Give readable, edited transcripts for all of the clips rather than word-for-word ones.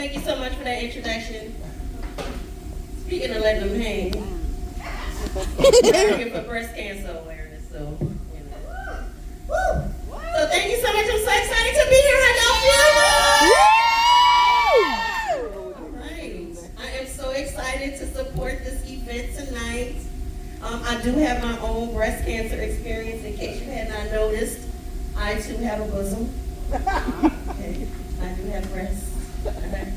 Thank you so much for that introduction. Speaking of letting them hang, we're here for breast cancer awareness, so, you know. Woo! So thank you so much. I'm so excited to be here. How y'all feel? All right. I am so excited to support this event tonight. I do have my own breast cancer experience. In case you had not noticed, I too have a bosom. Okay. I do have breasts. Okay.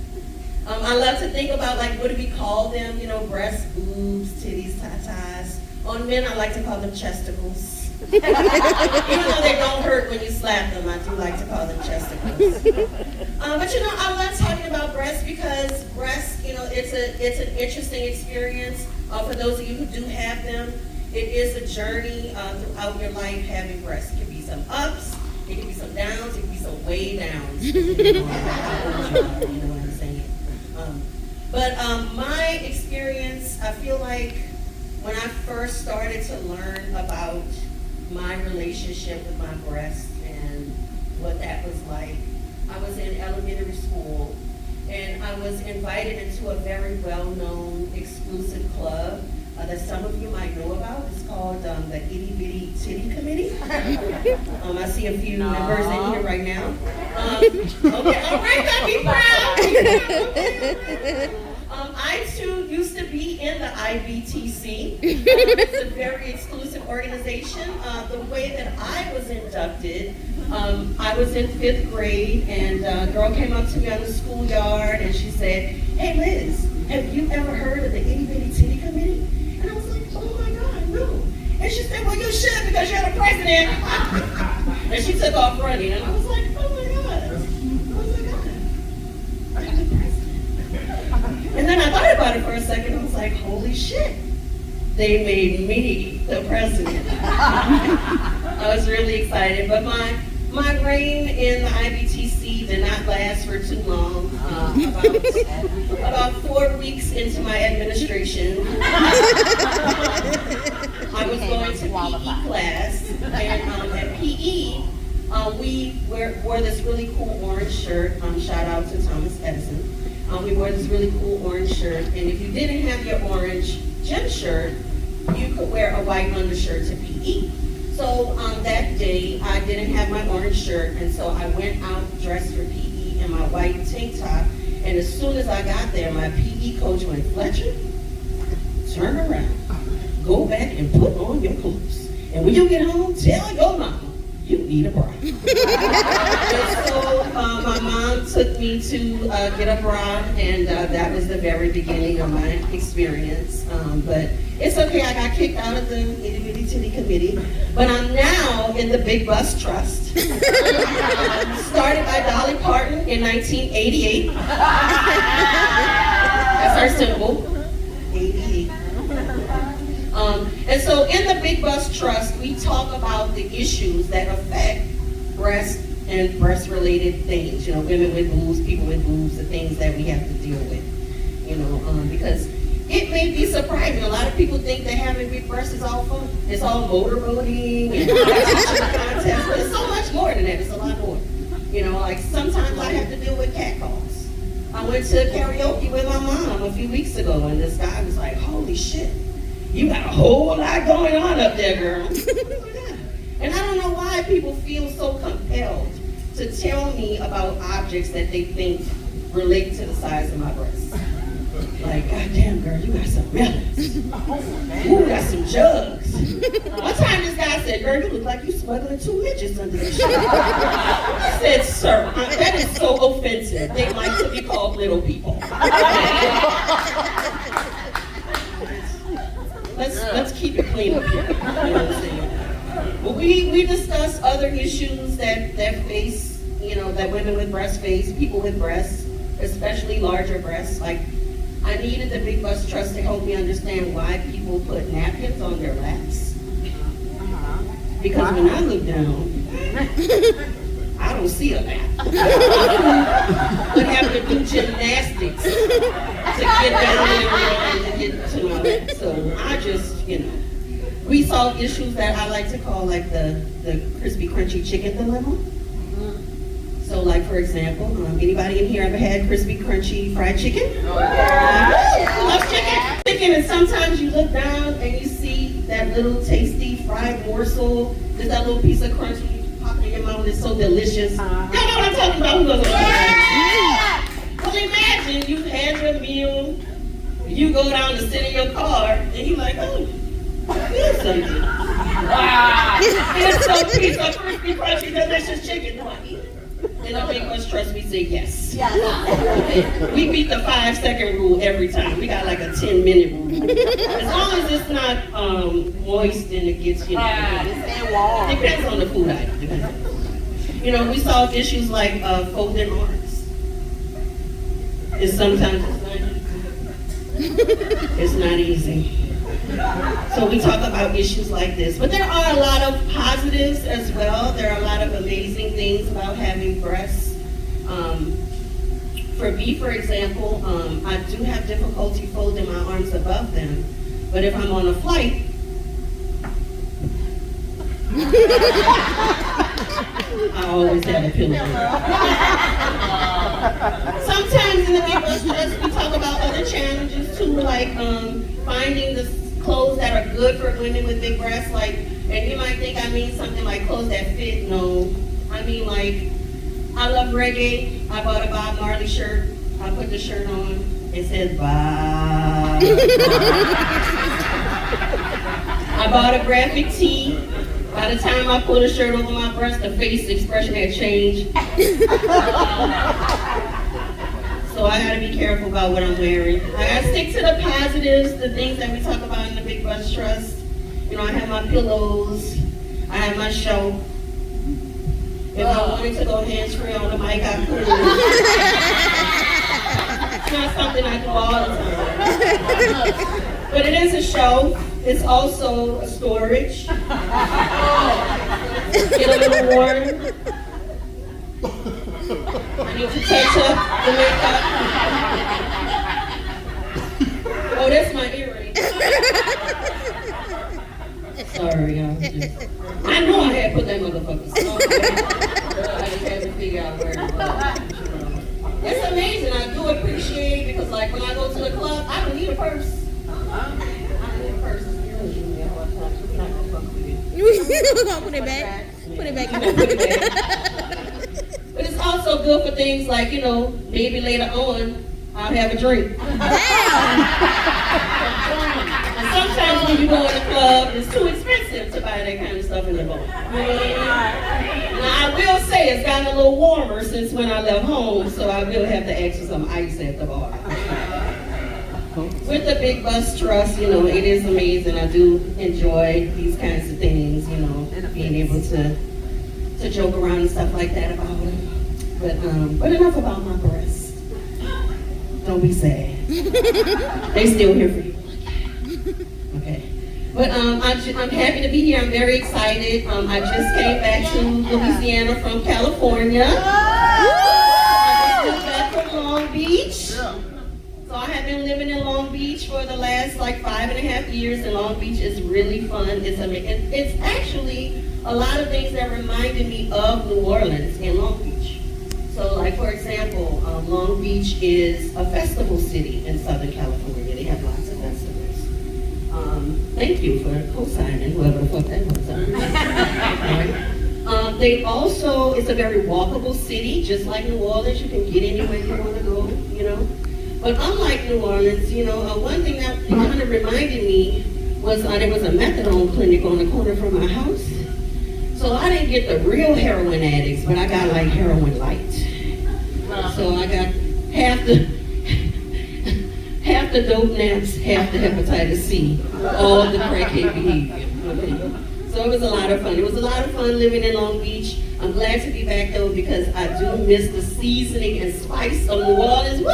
I love to think about, like, what do we call them? You know, breasts, boobs, titties, tatas. On men, I like to call them chesticles. Even though they don't hurt when you slap them, I do like to call them chesticles. But you know, I love talking about breasts because breasts, you know, it's an interesting experience. For those of you who do have them, it is a journey throughout your life having breasts. It can be some ups, it can be some downs, it can be some way downs. You know what I'm saying? But my experience, I feel like when I first started to learn about my relationship with my breasts and what that was like, I was in elementary school and I was invited into a very well-known exclusive club that some of you might know about. It's called the Itty Bitty Titty Committee. I see a few members in here right now. Okay, all right, gotta be proud. I too used to be in the IBTC. It's a very exclusive organization. The way that I was inducted, I was in 5th grade and a girl came up to me on the schoolyard and she said, "Hey Liz, have you ever heard of the Itty Bitty Titty Committee?" And I was like, "Oh my God, no." And she said, "Well, you should because you're the president." And she took off running and I was like, "Oh my God. Oh my God. I'm the president." And then I thought about it for a second. I was like, holy shit. They made me the president. I was really excited, but my reign in the IBTC did not last for too long. About 4 weeks into my administration, I was going to PE class, and at PE, we wore this really cool orange shirt. Shout out to Thomas Edison. We wore this really cool orange shirt, and if you didn't have your orange gym shirt, you could wear a white undershirt to PE. So that day, I didn't have my orange shirt, and so I went out dressed for PE in my white tank top, and as soon as I got there, my PE coach went, "Fletcher, turn around, go back and put on your clothes, and when you get home, tell your mama you need a bra." And so my mom took me to get a bra, and that was the very beginning of my experience. But it's okay, I got kicked out of the Itty Bitty Titty Committee, but I'm now in the Big Bus Trust, started by Dolly Parton in 1988. That's our symbol, 88. And so in the Big Bus Trust, we talk about the issues that affect breast and breast-related things. You know, women with boobs, people with boobs, the things that we have to deal with. You know, because it may be surprising. A lot of people think that having big breasts is all fun. It's all motorboating and contests, but it's so much more than that. It's a lot more. You know, like sometimes I have to deal with catcalls. I went to karaoke with my mom a few weeks ago, and this guy was like, "Holy shit, you got a whole lot going on up there, girl." And I don't know why people feel so compelled to tell me about objects that they think relate to the size of my breasts. Like, "God damn, girl, you got some melons. Ooh, got some jugs." One time this guy said, "Girl, you look like you smuggling 2 midgets under the shirt." I said, "Sir, that is so offensive. They like to be called little people." Let's keep it clean up here. You know what I'm saying? But we discuss other issues that face, you know, that women with breasts face, people with breasts, especially larger breasts. Like, I needed the Big Bus Trust to help me understand why people put napkins on their laps. Because when I look down, I don't see a lap. I would have to do gymnastics to get down there and to get to my lap. So I just, you know, we solve issues that I like to call like the crispy, crunchy chicken dilemma. So like for example, anybody in here ever had crispy, crunchy fried chicken? Love chicken. Chicken, and sometimes you look down and you see that little tasty fried morsel, just that little piece of crunchy you pop in your mouth. It's so delicious. Y'all know what I'm talking about? Who goes Well, imagine you had your meal, you go down to sit in your car, and you're like, oh, here's something. Wow. Here's some piece of crispy, crunchy, delicious chicken. Do I eat it? In the Big Bus Trust, we say yes. We beat the 5-second rule every time. We got like a 10-minute rule. As long as it's not moist and it gets, depends on the food item. You know, we solve issues like folding arms. It's sometimes it's not easy. So we talk about issues like this. But there are a lot of positives as well. There are a lot of amazing things about having breasts. For me, for example, I do have difficulty folding my arms above them. But if I'm on a flight, I always have a pillow. Sometimes in the Big Bus Trust, we talk about other challenges too, like finding the clothes that are good for women with big breasts. Like, and you might think I mean something like clothes that fit. No, I mean like, I love reggae. I bought a Bob Marley shirt. I put the shirt on. It says Bob. I bought a graphic tee. By the time I put a shirt over my breast, the face expression had changed. So I gotta be careful about what I'm wearing. I gotta stick to the positives, the things that we talk about in the Big Bus Trust. You know, I have my pillows, I have my show. If I wanted to go hands-free on the mic, I could. It's not something I do all the time. But it is a show. It's also a storage. Get a little warm. I need to touch up the makeup. Oh, that's my earring. Sorry, y'all. I know I had put that motherfucker somewhere. I just had to figure out where it was. It's amazing. I do appreciate, because like when I go to the club, I don't need a purse. I don't need a purse. You're gonna give me a hard time. We're not gonna fuck with you. Put it back. Put it back. But it's also good for things like, you know, maybe later on, I'll have a drink. Damn! And sometimes when you go in the club, it's too expensive to buy that kind of stuff in the bar. Now, I will say it's gotten a little warmer since when I left home, so I will have to ask for some ice at the bar. With the Big Bus Trust, you know, it is amazing. I do enjoy these kinds of things, you know, being able to joke around and stuff like that about it. But enough about my breasts. Don't be sad. They still here for you. Okay. But I'm happy to be here. I'm very excited. I just came back to Louisiana from California. I just got back from Long Beach. So I have been living in Long Beach for the last like 5.5 years, and Long Beach is really fun. It's actually a lot of things that reminded me of New Orleans in Long Beach. So like for example, Long Beach is a festival city in Southern California. They have lots of festivals. Thank you for co-signing, whoever the fuck that was. They also, it's a very walkable city, just like New Orleans. You can get anywhere you want to go, you know. But unlike New Orleans, you know, one thing that kind of reminded me was there was a methadone clinic on the corner from my house. So I didn't get the real heroin addicts, but I got like heroin light. So I got half the dope naps, half the hepatitis C, all the crackhead behavior. Okay. So it was a lot of fun. It was a lot of fun living in Long Beach. I'm glad to be back though, because I do miss the seasoning and spice of New Orleans. Woo!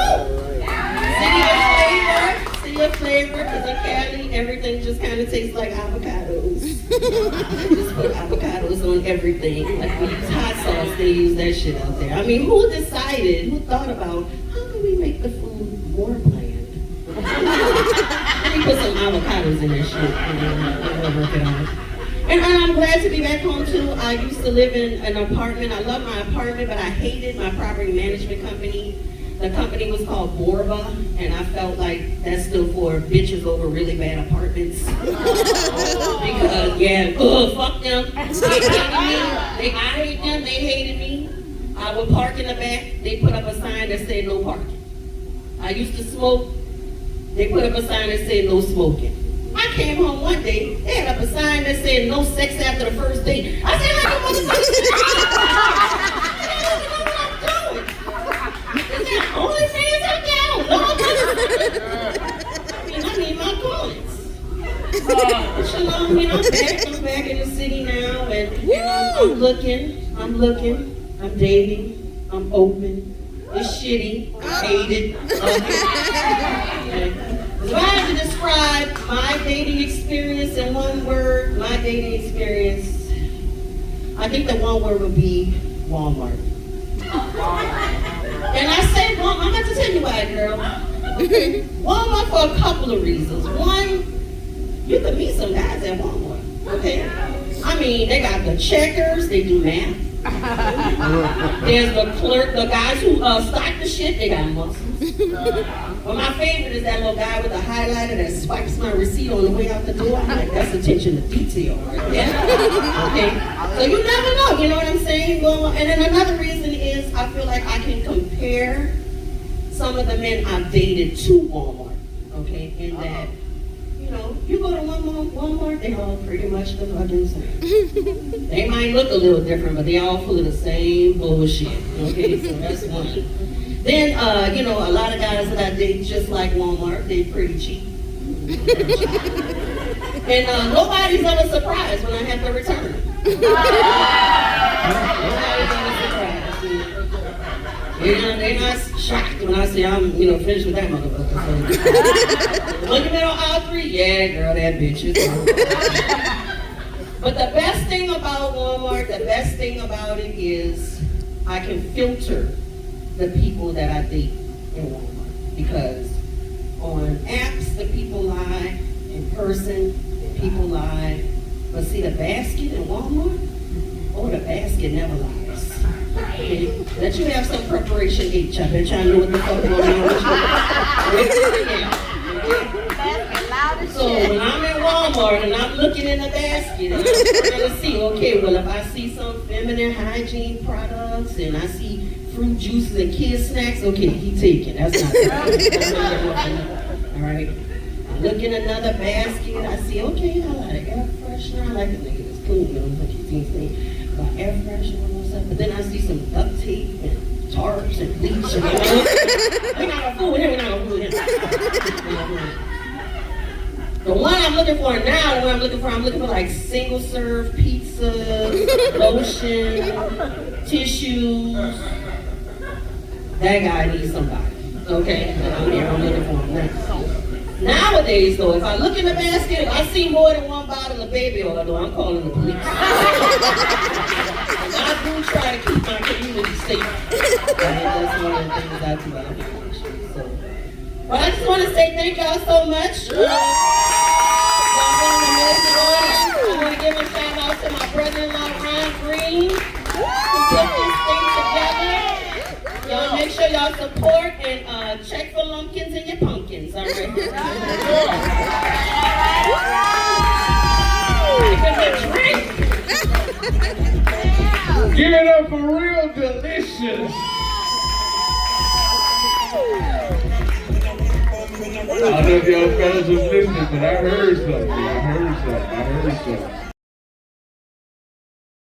City of flavor, because in Cali, everything just kind of tastes like avocados. Just put avocados on everything. Like we use hot sauce, they use that shit out there. I mean, who thought about, how can we make the food more bland? Let me put some avocados in that shit and then we'll work it out. And I'm glad to be back home too. I used to live in an apartment. I love my apartment, but I hated my property management company. The company was called Borba, and I felt like that stood for bitches over really bad apartments. Because, yeah, fuck them. They hated me. I hate them, they hated me. I would park in the back. They put up a sign that said no parking. I used to smoke. They put up a sign that said no smoking. I came home one day, they had up a sign that said no sex after the first date. I said, like a motherfucker. Only fans out there, no. I need my points. I'm back in the city now, and I'm looking, I'm dating, I'm open. It's shitty, I hate it, If I had to describe my dating experience in one word, my dating experience, I think the one word would be Walmart. And I say Walmart, I'm about to tell you why, girl. Walmart for a couple of reasons. One, you can meet some guys at Walmart, okay? I mean, they got the checkers, they do math. There's the clerk, the guys who stock the shit, they got muscles. But my favorite is that little guy with the highlighter that swipes my receipt on the way out the door. I'm like, that's attention to detail right there. Okay, so you never know, you know what I'm saying? Well, and then another reason is I feel like I can compare some of the men I've dated to Walmart, okay, in that, you know, you go to Walmart, they all pretty much the fucking same. They might look a little different, but they all full of the same bullshit, okay, so that's one. Then, you know, a lot of guys that I date just like Walmart, they pretty cheap. And nobody's ever surprised when I have to return. Nobody's ever surprised. They're not shocked when I say I'm, finished with that motherfucker. So, looking at on aisle 3, yeah, girl, that bitch is over. But the best thing about Walmart, the best thing about it is I can filter the people that I date in Walmart. Because on apps, the people lie. In person, the people lie. But see, the basket in Walmart, the basket never lies. Okay? Let you have some preparation H. I've been trying to know what the fuck going on. So when I'm in Walmart and I'm looking in the basket and I'm trying to see, okay, well, if I see some feminine hygiene products and I see fruit juices and kids snacks, okay, he taking. That's not all right. I look in another basket, I see, okay, I like air freshener. I like the nigga that's clean, like he thinks they got air freshener or something. But then I see some duct tape and tarps and bleach. And we're not gonna fool with him, we're not gonna fool with him. The one I'm looking for now, I'm looking for like single serve pizza, lotion, tissues. That guy needs somebody, okay? I'm looking for him now. Nowadays, though, if I look in the basket, if I see more than one bottle of baby oil, I'm calling the police. And I do try to keep my community safe. That's one of the things I do. So, but I just want to say thank y'all so much. Y'all been an amazing audience. I want to give a shout out to my brother-in-law, Ron Green, who put this thing together. Y'all make sure y'all support and check for lumpkins and your pumpkins. All right. Give it up for Real Delicious. I don't know if y'all fellas was listening, but I heard something.